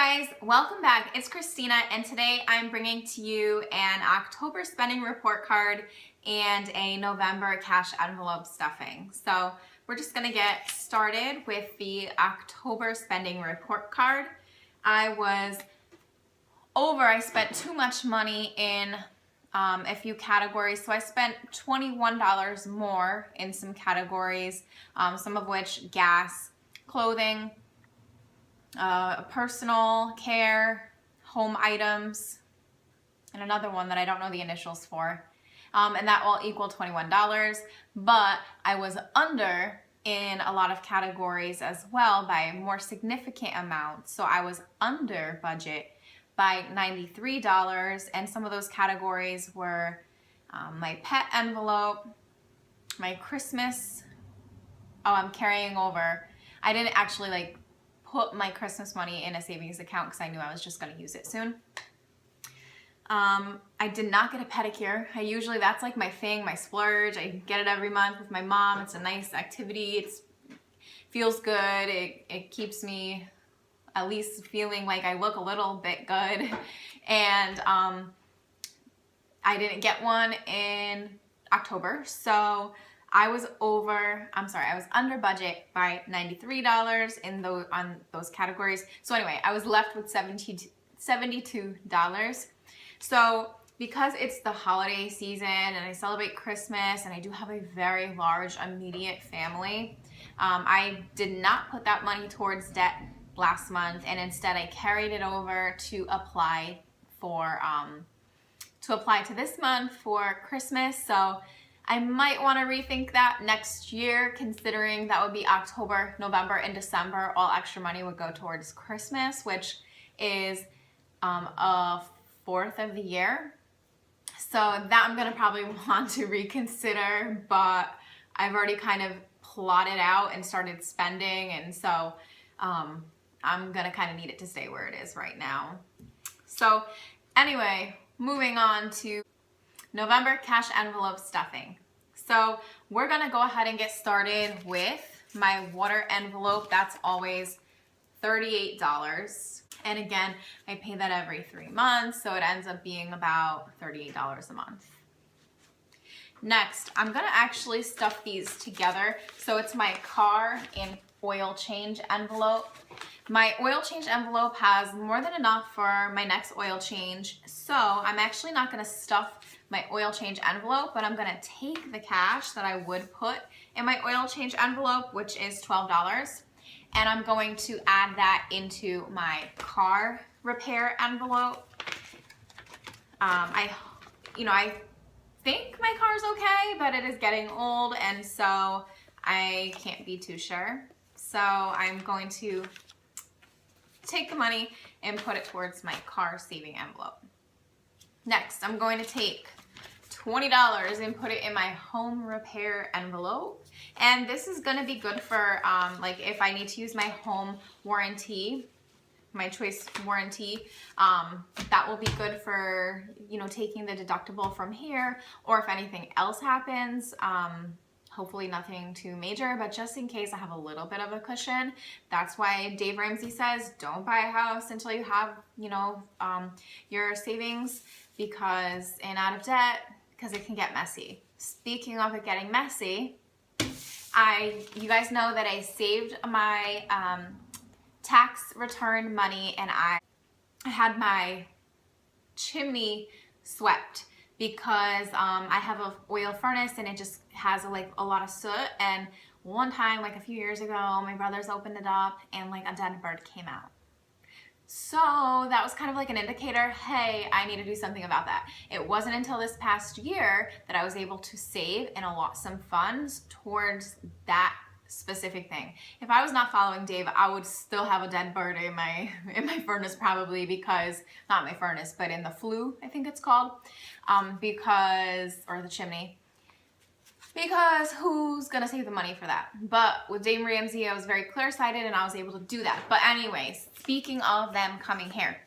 Hey guys, welcome back. It's Christina and today I'm bringing to you an October spending report card and a November cash envelope stuffing. So we're just going to get started with the October spending report card. I spent too much money in a few categories. So I spent $21 more in some categories, some of which gas, clothing, personal care, home items, and another one that I don't know the initials for. And that all equal $21, but I was under in a lot of categories as well by a more significant amount. So I was under budget by $93, and some of those categories were my pet envelope, my Christmas. Oh, I'm carrying over. I didn't actually put my Christmas money in a savings account because I knew I was just going to use it soon. I did not get a pedicure. That's like my thing, my splurge. I get it every month with my mom. It's a nice activity. It feels good. It keeps me at least feeling like I look a little bit good. And I didn't get one in October, so I was under budget by $93 on those categories. So anyway, I was left with $72. So because it's the holiday season and I celebrate Christmas and I do have a very large immediate family, I did not put that money towards debt last month, and instead I carried it over to apply to this month for Christmas. So I might want to rethink that next year, considering that would be October, November, and December. All extra money would go towards Christmas, which is a fourth of the year. So that I'm going to probably want to reconsider, but I've already kind of plotted out and started spending, and so I'm going to kind of need it to stay where it is right now. So anyway, moving on to November cash envelope stuffing. So we're gonna go ahead and get started with my water envelope. That's always $38. And again, I pay that every 3 months, so it ends up being about $38 a month. Next, I'm gonna actually stuff these together. So it's my car and oil change envelope. My oil change envelope has more than enough for my next oil change, so I'm actually not going to stuff my oil change envelope, but I'm going to take the cash that I would put in my oil change envelope, which is $12, and I'm going to add that into my car repair envelope. I think my car's okay, but it is getting old, and so I can't be too sure. So I'm going to take the money and put it towards my car saving envelope. Next, I'm going to take $20 and put it in my home repair envelope. And this is going to be good for if I need to use my home warranty, my choice warranty, that will be good for, taking the deductible from here, or if anything else happens, hopefully nothing too major, but just in case I have a little bit of a cushion. That's why Dave Ramsey says don't buy a house until you have, your savings and out of debt, because it can get messy. Speaking of it getting messy, you guys know that I saved my tax return money, and I had my chimney swept because I have an oil furnace and it just has a lot of soot. And one time, a few years ago, my brothers opened it up and a dead bird came out. So that was kind of an indicator, hey, I need to do something about that. It wasn't until this past year that I was able to save and allot some funds towards that specific thing. If I was not following Dave, I would still have a dead bird in my furnace, probably, because not my furnace, but in the flue, I think it's called, or the chimney, because who's gonna save the money for that? But with Dave Ramsey, I was very clear-sighted and I was able to do that. But anyways, speaking of them coming here,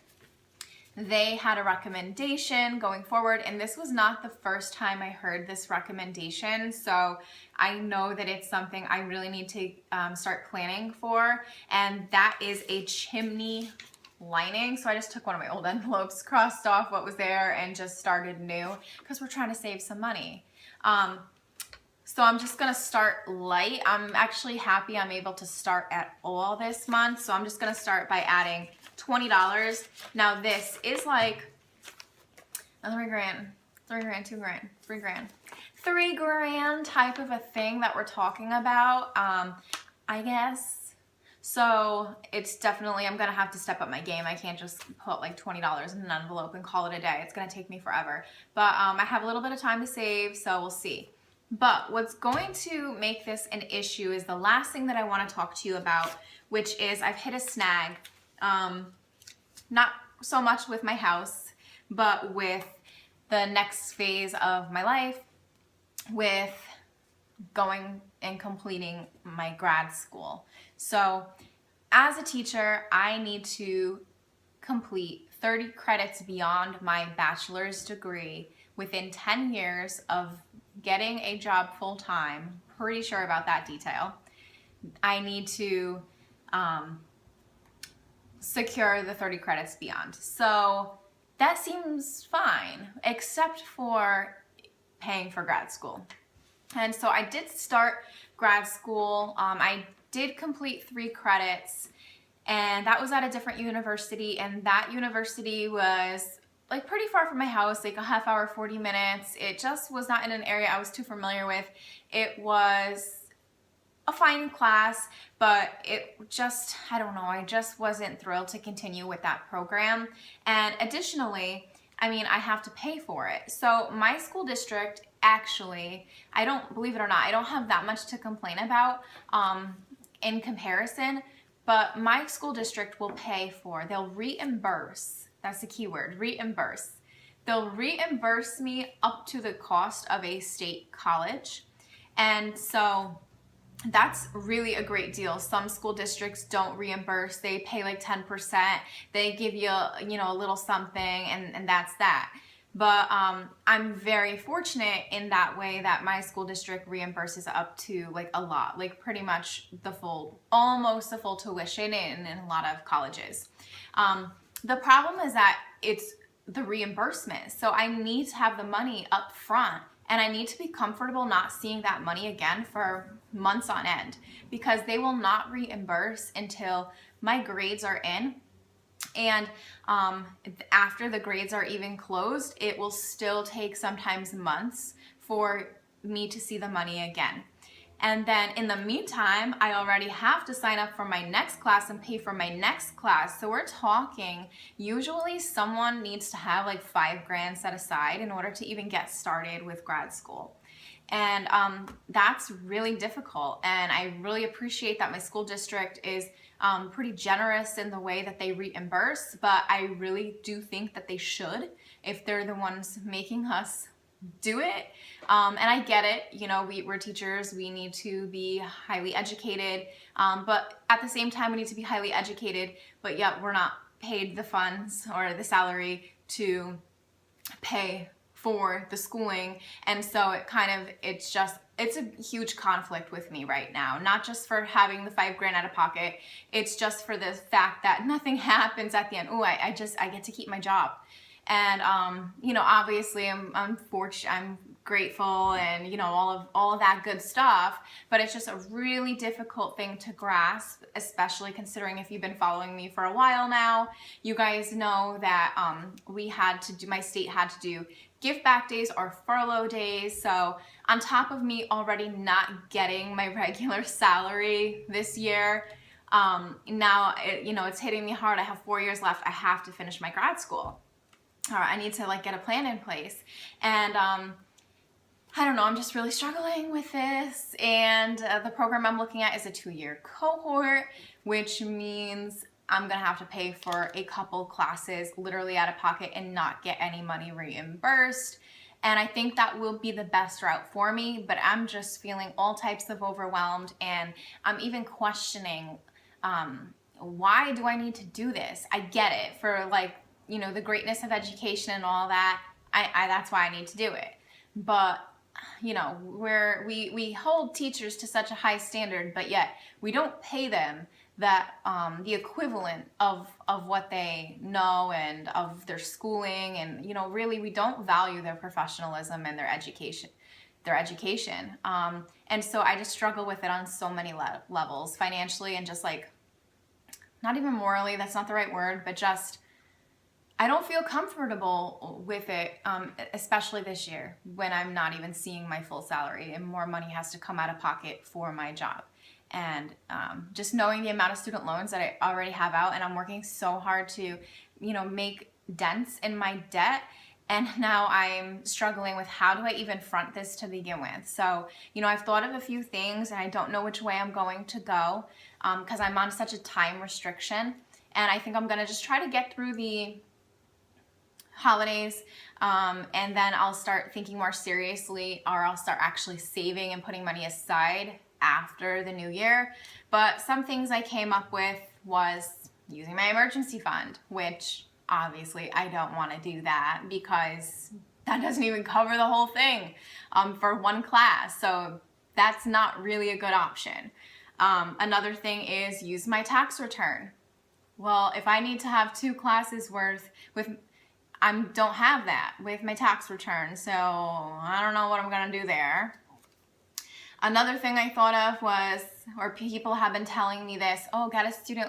they had a recommendation going forward, and this was not the first time I heard this recommendation, so I know that it's something I really need to start planning for, and that is a chimney lining. So I just took one of my old envelopes, crossed off what was there, and just started new because we're trying to save some money. So I'm just gonna start light. I'm actually happy I'm able to start at all this month. So I'm just gonna start by adding $20. Now this is like $3 grand, $2 grand, $3 grand. $3 grand type of a thing that we're talking about, I guess. So it's definitely, I'm gonna have to step up my game. I can't just put like $20 in an envelope and call it a day. It's gonna take me forever. But I have a little bit of time to save, so we'll see. But what's going to make this an issue is the last thing that I want to talk to you about, which is I've hit a snag, not so much with my house, but with the next phase of my life, with going and completing my grad school. So as a teacher, I need to complete 30 credits beyond my bachelor's degree within 10 years of getting a job full-time. Pretty sure about that detail. I need to secure the 30 credits beyond. So that seems fine, except for paying for grad school. And so I did start grad school. I did complete 3 credits, and that was at a different university, and that university was like pretty far from my house, like a half hour, 40 minutes. It just was not in an area I was too familiar with. It was a fine class, but it just, I don't know, I just wasn't thrilled to continue with that program. And additionally, I mean, I have to pay for it. So my school district, actually, I don't, believe it or not, I don't have that much to complain about in comparison, but my school district will pay for, they'll reimburse. That's the key word, reimburse. They'll reimburse me up to the cost of a state college. And so that's really a great deal. Some school districts don't reimburse. They pay like 10%. They give you, you know, a little something, and that's that. But I'm very fortunate in that way that my school district reimburses up to like a lot, like pretty much the full, almost the full tuition in a lot of colleges. The problem is that it's the reimbursement. So I need to have the money up front, and I need to be comfortable not seeing that money again for months on end, because they will not reimburse until my grades are in. And after the grades are even closed, it will still take sometimes months for me to see the money again. And then in the meantime, I already have to sign up for my next class and pay for my next class. So we're talking, usually someone needs to have like $5 grand set aside in order to even get started with grad school. And that's really difficult. And I really appreciate that my school district is pretty generous in the way that they reimburse, but I really do think that they should, if they're the ones making us do it. And I get it, you know, we're teachers, we need to be highly educated, but at the same time we need to be highly educated, but yet we're not paid the funds or the salary to pay for the schooling. And so it's a huge conflict with me right now, not just for having the $5 grand out of pocket, it's just for the fact that nothing happens at the end. Oh, I get to keep my job. And, you know, obviously I'm grateful and, you know, all of that good stuff, but it's just a really difficult thing to grasp, especially considering if you've been following me for a while now. You guys know that my state had to do give back days or furlough days. So on top of me already not getting my regular salary this year, now, it's hitting me hard. I have 4 years left. I have to finish my grad school. All right, I need to like get a plan in place. And I don't know, I'm just really struggling with this. And the program I'm looking at is a 2-year cohort, which means I'm gonna have to pay for a couple classes literally out of pocket and not get any money reimbursed. And I think that will be the best route for me, but I'm just feeling all types of overwhelmed, and I'm even questioning, why do I need to do this? I get it for like, you know, the greatness of education and all that. That's why I need to do it. But, you know, we hold teachers to such a high standard, but yet we don't pay them the equivalent of what they know and of their schooling, and really we don't value their professionalism and their education. And so I just struggle with it on so many levels, financially, and just like, not even morally, that's not the right word, but just I don't feel comfortable with it, especially this year when I'm not even seeing my full salary and more money has to come out of pocket for my job. And just knowing the amount of student loans that I already have out, and I'm working so hard to, make dents in my debt. And now I'm struggling with how do I even front this to begin with. So, I've thought of a few things and I don't know which way I'm going to go because I'm on such a time restriction. And I think I'm going to just try to get through the holidays and then I'll start thinking more seriously, or I'll start actually saving and putting money aside after the new year. But some things I came up with was using my emergency fund, which obviously I don't want to do that because that doesn't even cover the whole thing for one class. So that's not really a good option. Another thing is use my tax return. Well, if I need to have 2 classes worth I don't have that with my tax return, so I don't know what I'm gonna do there. Another thing I thought of was, or people have been telling me this, oh, get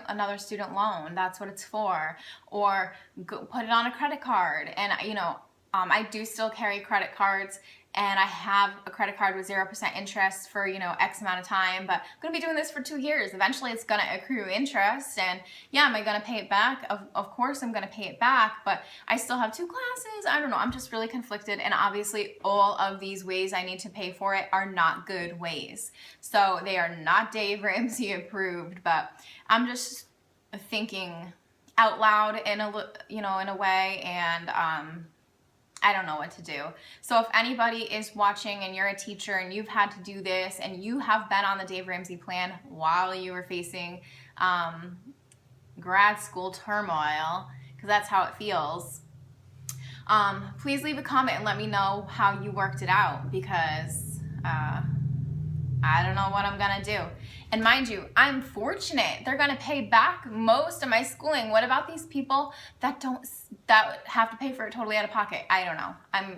another student loan, that's what it's for, or put it on a credit card. And I do still carry credit cards, and I have a credit card with 0% interest for, X amount of time, but I'm gonna be doing this for 2 years. Eventually it's gonna accrue interest, and yeah, am I gonna pay it back? Of course I'm gonna pay it back, but I still have 2 classes. I don't know, I'm just really conflicted, and obviously all of these ways I need to pay for it are not good ways. So they are not Dave Ramsey approved, but I'm just thinking out loud in a way, and I don't know what to do. So if anybody is watching and you're a teacher and you've had to do this and you have been on the Dave Ramsey plan while you were facing grad school turmoil, because that's how it feels, please leave a comment and let me know how you worked it out, because I don't know what I'm gonna do. And mind you, I'm fortunate. They're gonna pay back most of my schooling. What about these people that have to pay for it totally out of pocket? I don't know.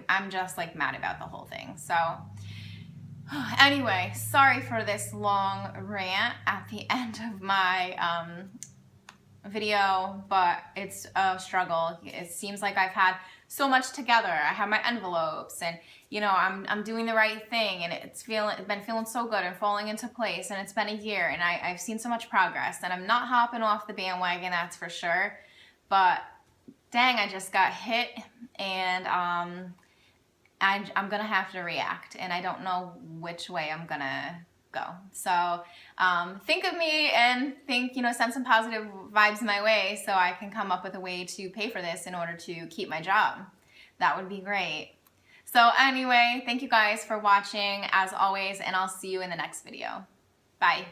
I'm just like mad about the whole thing. So anyway, sorry for this long rant at the end of my video, but it's a struggle. It seems like I've had so much together. I have my envelopes, and I'm doing the right thing, and it's been feeling so good and falling into place, and it's been a year, and I've seen so much progress, and I'm not hopping off the bandwagon, that's for sure. But dang, I just got hit, and I'm gonna have to react, and I don't know which way I'm gonna go. So think of me and send some positive vibes my way so I can come up with a way to pay for this in order to keep my job. That would be great. So anyway, thank you guys for watching as always, and I'll see you in the next video. Bye.